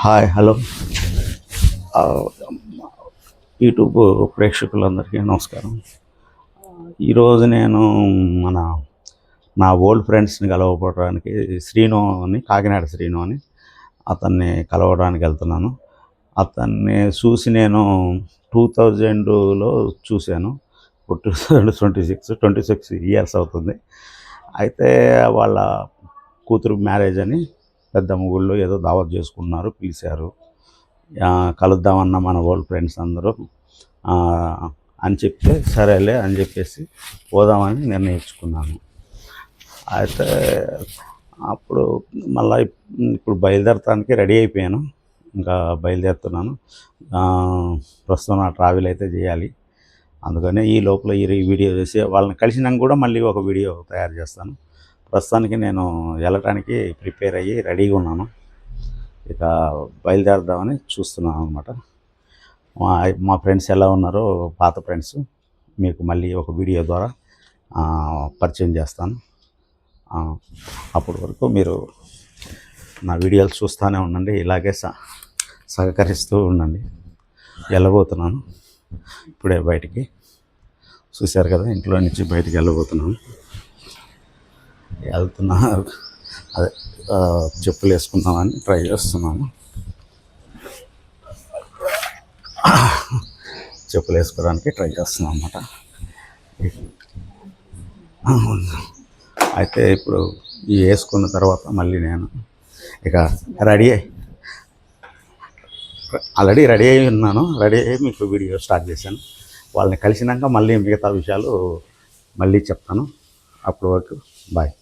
Hi hello ఆహ్, YouTube ప్రేక్షకులందరికీ నమస్కారం. ఈరోజు నేను మన నా ఓల్డ్ ఫ్రెండ్స్ని కలవడానికి శ్రీను అని, కాకినాడ శ్రీను అని అతన్ని కలవడానికి వెళ్తున్నాను. అతన్ని చూసి నేను 2000లో చూశాను. ఇప్పుడు 26 ఇయర్స్ అవుతుంది. అయితే వాళ్ళ కూతురు మ్యారేజ్ అని పెద్దమ్మ గుడిలో ఏదో దావత్ చేసుకున్నారు, పిలిచారు. కలుద్దామన్న మన ఓల్డ్ ఫ్రెండ్స్ అందరూ అని చెప్తే సరేలే అని చెప్పేసి పోదామని నిర్ణయించుకున్నాను. అయితే అప్పుడు మళ్ళీ ఇప్పుడు బయలుదేరటానికి రెడీ అయిపోయాను. ఇంకా బయలుదేరుతున్నాను. ప్రస్తుతం నా ట్రావెల్ అయితే చేయాలి. అందుకనే ఈ లోపల ఈ వీడియో చేసి వాళ్ళని కలిసినాక కూడా మళ్ళీ ఒక వీడియో తయారు చేస్తాను. ప్రస్తుతానికి నేను వెళ్ళటానికి ప్రిపేర్ అయ్యి రెడీగా ఉన్నాను. ఇక బయలుదేరదామని చూస్తున్నాను అనమాట. మా ఫ్రెండ్స్ ఎలా ఉన్నారో, పాత ఫ్రెండ్స్ మీకు మళ్ళీ ఒక వీడియో ద్వారా పరిచయం చేస్తాను. అప్పటి వరకు మీరు నా వీడియోలు చూస్తూనే ఉండండి, ఇలాగే సహకరిస్తూ ఉండండి. వెళ్ళబోతున్నాను ఇప్పుడే బయటికి. చూశారు కదా, ఇంట్లో నుంచి బయటికి వెళ్ళబోతున్నాను. వెళ్తున్నా అదే చెప్పులు వేసుకుందామని ట్రై చేస్తున్నాను. చెప్పులు వేసుకోవడానికి ట్రై చేస్తున్నాను అన్నమాట. అయితే ఇప్పుడు ఈ వేసుకున్న తర్వాత మళ్ళీ నేను ఇక ఆల్రెడీ రెడీ అయి ఉన్నాను. రెడీ అయ్యి మీకు వీడియో స్టార్ట్ చేశాను. వాళ్ళని కలిసినాక మళ్ళీ మిగతా విషయాలు మళ్ళీ చెప్తాను. అప్పటి వరకు బాయ్.